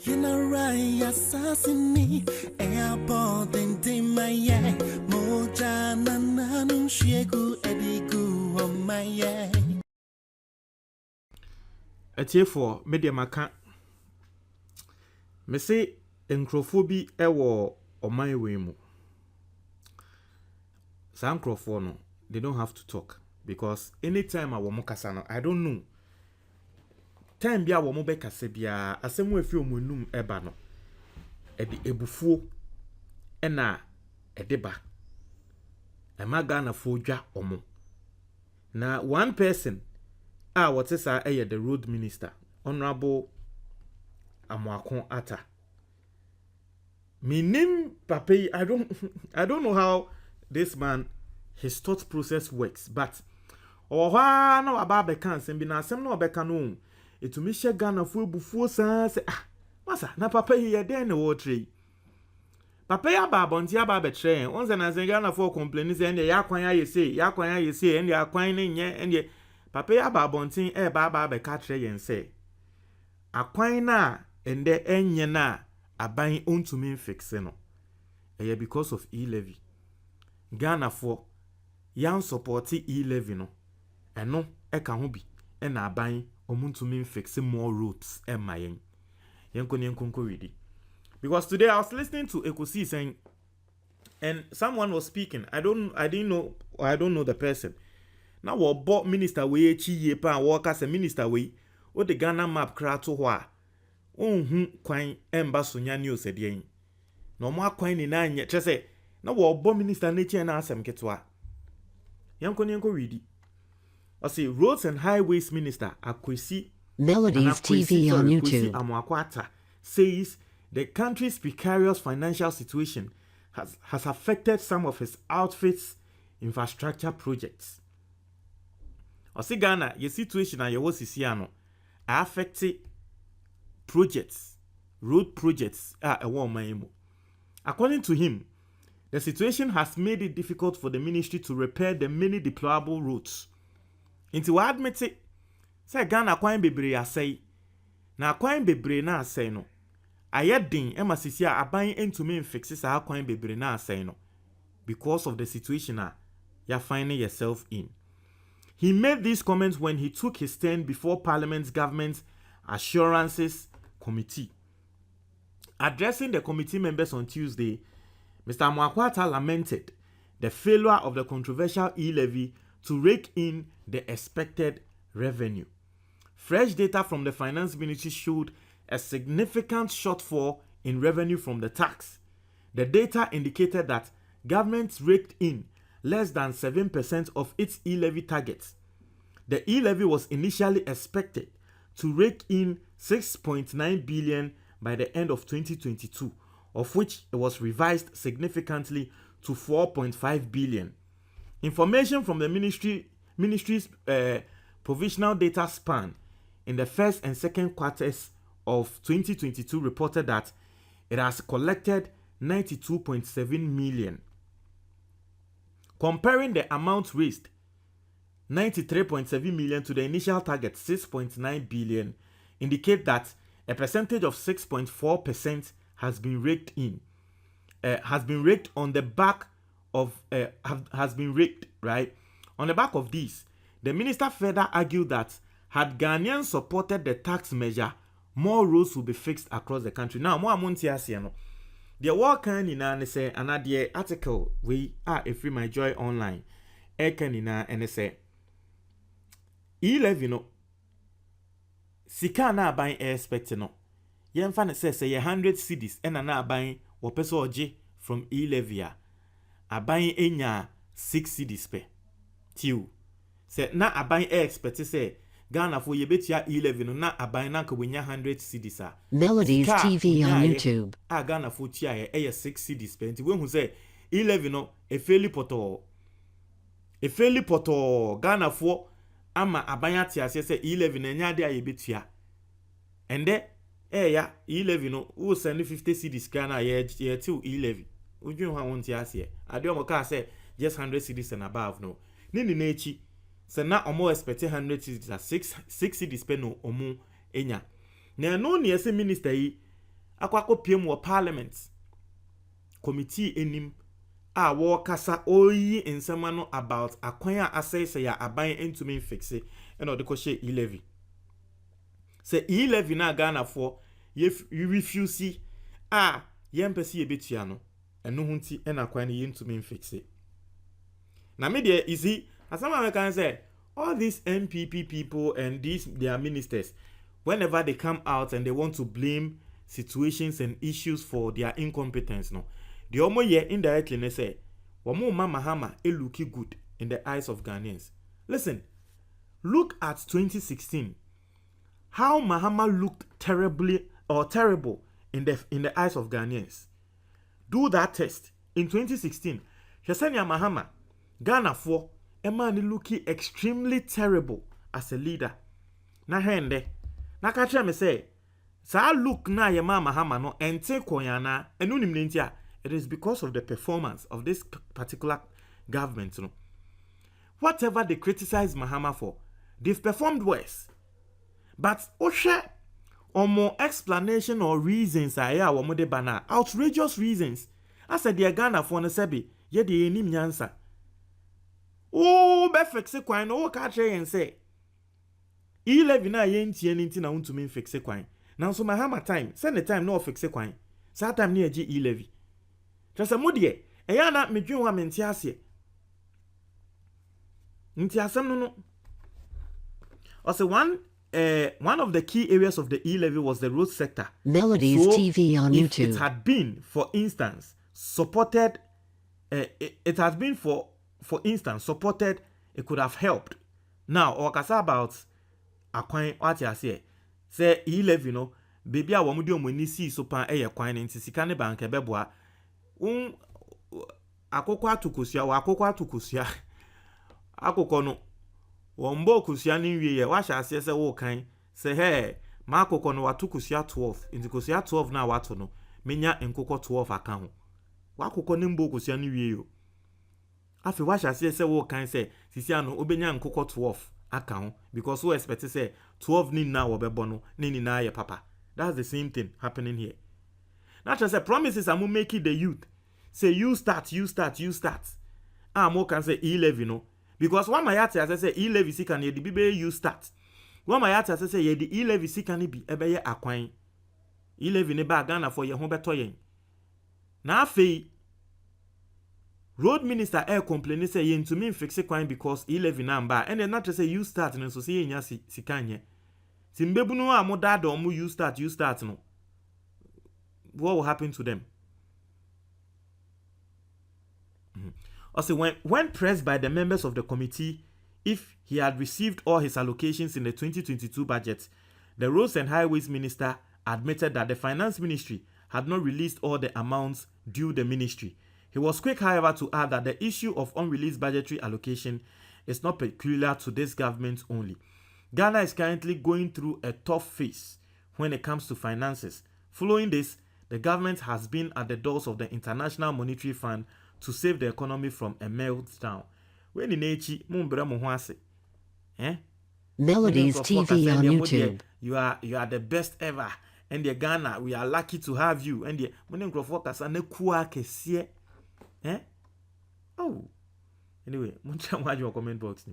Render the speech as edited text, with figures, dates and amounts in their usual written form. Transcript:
You know right, assassinate. Airport and my moja nananu shegu edigu on my Atiefo media maka me say nkrofo bi ewo oman we mu. Sa nkrofo no, they don't have to talk because anytime I womo kasa no, I don't know. Time bia womo be kasa bia asemu efi omunum eba no. Edi ebufuo ena edeba. Emaga na fo dwa omo. Na one person what is the road minister, Honorable Amuakon Ata. Me name Pape, I don't know how this man his thought process works, but no about can send na sem no beka no. It to me share Ghana full before say masa na Pape here there na water. Pape ya ba bonti ya ba betre. Once na Ghana for complain say ya kwan ya say and ya kwan ne nye and Papa ya ba bontin ba be ka kire yen se akwan na ende enye na aban ontumi fixe no because of e-levy. Ghana for yan support e-levy no eno ka ho bi na aban omuntumi fixe more roads mayen yenko ready. Because today I was listening to Ekosi saying, and someone was speaking, I don't know the person. Now we bought minister we chi ye pa work as a minister we o the Ghana map kra to ho a kwan emba so nya news e de no mo akwan ni na anya che se na we bought minister na chi na asem ketwa yanko ready. I say roads and highways minister Akwesi Melodies TV on YouTube Amuakwata says the country's precarious financial situation has affected some of his outfit's infrastructure projects. Osi Ghana, your situation and your sisiano affect projects, road projects a woman. According to him, the situation has made it difficult for the ministry to repair the many deplorable roads. Into what admit it, say Ghana kwan bebre asay. Na kwan bebre na asay no. Ayedin ema sisia aban entumi fix sa kwan bebre na asay no. Because of the situation you're finding yourself in. He made these comments when he took his stand before Parliament's Government Assurances Committee. Addressing the committee members on Tuesday, Mr. Amuakwata lamented the failure of the controversial e-levy to rake in the expected revenue. Fresh data from the Finance Ministry showed a significant shortfall in revenue from the tax. The data indicated that government raked in less than 7% of its e-levy targets. The e-levy was initially expected to rake in 6.9 billion by the end of 2022, of which it was revised significantly to 4.5 billion. Information from the ministry's provisional data span in the first and second quarters of 2022 reported that it has collected 92.7 million. Comparing the amount raised, 93.7 million to the initial target, 6.9 billion, indicate that a percentage of 6.4% has been raked in. Has been raked on the back of has been raked, right? On the back of this, the minister further argued that had Ghanaians supported the tax measure, more roads will be fixed across the country. Now, more amunti asiano. The work in say another article we are a free my joy online. Ekanina and say e-levy no sika na buying expect no. Yen fan say 100 cedis and na buying wo peso oje from e-levy a buying enya 6 cedis pe. Tiu say na a buying expect say Ghana for yebetia e-levy no na aban na ka wenya 100 cedis a Melodies TV on YouTube Ghana for tia 6 cedis pe nti we hu say e-levy no e fairly poto Ghana for ama aban ati ase say e-levy na nya de ayebetia ende ya e-levy no wo send 50 cedis Ghana ye till e-levy udwun ha won ti ase ade o mo ka say just 100 cedis and above no ni na echi se na omo expect 100 cedis 6 cedis pe no omo enya Na no ne ese minister yi akwako piem wo parliament committee enim a wo kasa oyi nsema no about akwan a asese ya aban entumi fixe eno de ko she e-levy. Se e-levy na Ghana for you refuse yempesi ye betua no eno hunti ena kwan ne yentumi fixe. Na me there is he as some can say all these MPP people and these their ministers, whenever they come out and they want to blame situations and issues for their incompetence, no, the omo ye indirectly they say, "Wamo Mahama looking good in the eyes of Ghanaians." Listen, look at 2016. How Mahama looked terrible in the eyes of Ghanaians. Do that test in 2016. Shesenia Mahama, Ghana for a man looking extremely terrible as a leader. Na hende, na kacha me say, sa look na ye Mahama no ente koyana enunim nentia. It is because of the performance of this particular government. No? Whatever they criticize Mahama for, they've performed worse. But Osha or more explanation or reasons are de bana outrageous reasons. I said the Ghana for Nesebi, ye de enim nyansa. Oh, be fixe kwan no ka che yen say. E-levy na ye ntie nti na untumi fixe kwan. Na so Mahama time, send the time no fixe kwan. Sa time na ye e-levy. Just a modie, eya na medwen wa menti ase. Nti asem no. Also one of the key areas of the e-levy was the road sector. Melodies TV on YouTube. It had been, for instance, supported. It has been for instance supported. It could have helped. Now, okasa about akwan what you say e-levy no baby a womudi omoni si so pan eye kwan nti sika ne bank ebeboa akokwa atukosia akokọ no wombo kusia ni wiye wa sha ase se wo kan se he ma akokọ no watukosia 12 nti kosia 12 na wato no menya nkokọ 12 aka ho wa akokọ ne mbo kosia ni wiye yo afi wa sha ase se wo kan se sisia no obenya nkokọ 12 aka ho because we expect say 12 ni na wo bebo no ni na ye papa. That's the same thing happening here. Not just say promises I'm making the youth say you start more can say e-levy no because one my yati as I say e-levy si can ye the bibe you start one my yati as I say ye the e-levy si can be ebe ye akwan e-levy ne ba Ghana for ye ho beto yen na afei road minister complain say ye ntumi fix kwan because e-levy na mba and then not to say you start no so say ye nya si kan ye simbebu no amoda do mu you start no what will happen to them? Also, when pressed by the members of the committee if he had received all his allocations in the 2022 budget, the Roads and Highways Minister admitted that the Finance Ministry had not released all the amounts due the ministry. He was quick, however, to add that the issue of unreleased budgetary allocation is not peculiar to this government only. Ghana is currently going through a tough phase when it comes to finances. Following this, the government has been at the doors of the International Monetary Fund to save the economy from a meltdown. When in Echi, Melodies TV on YouTube. You are the best ever. And the Ghana, we are lucky to have you. And the when focus and the Oh. Anyway, muncha your comment box.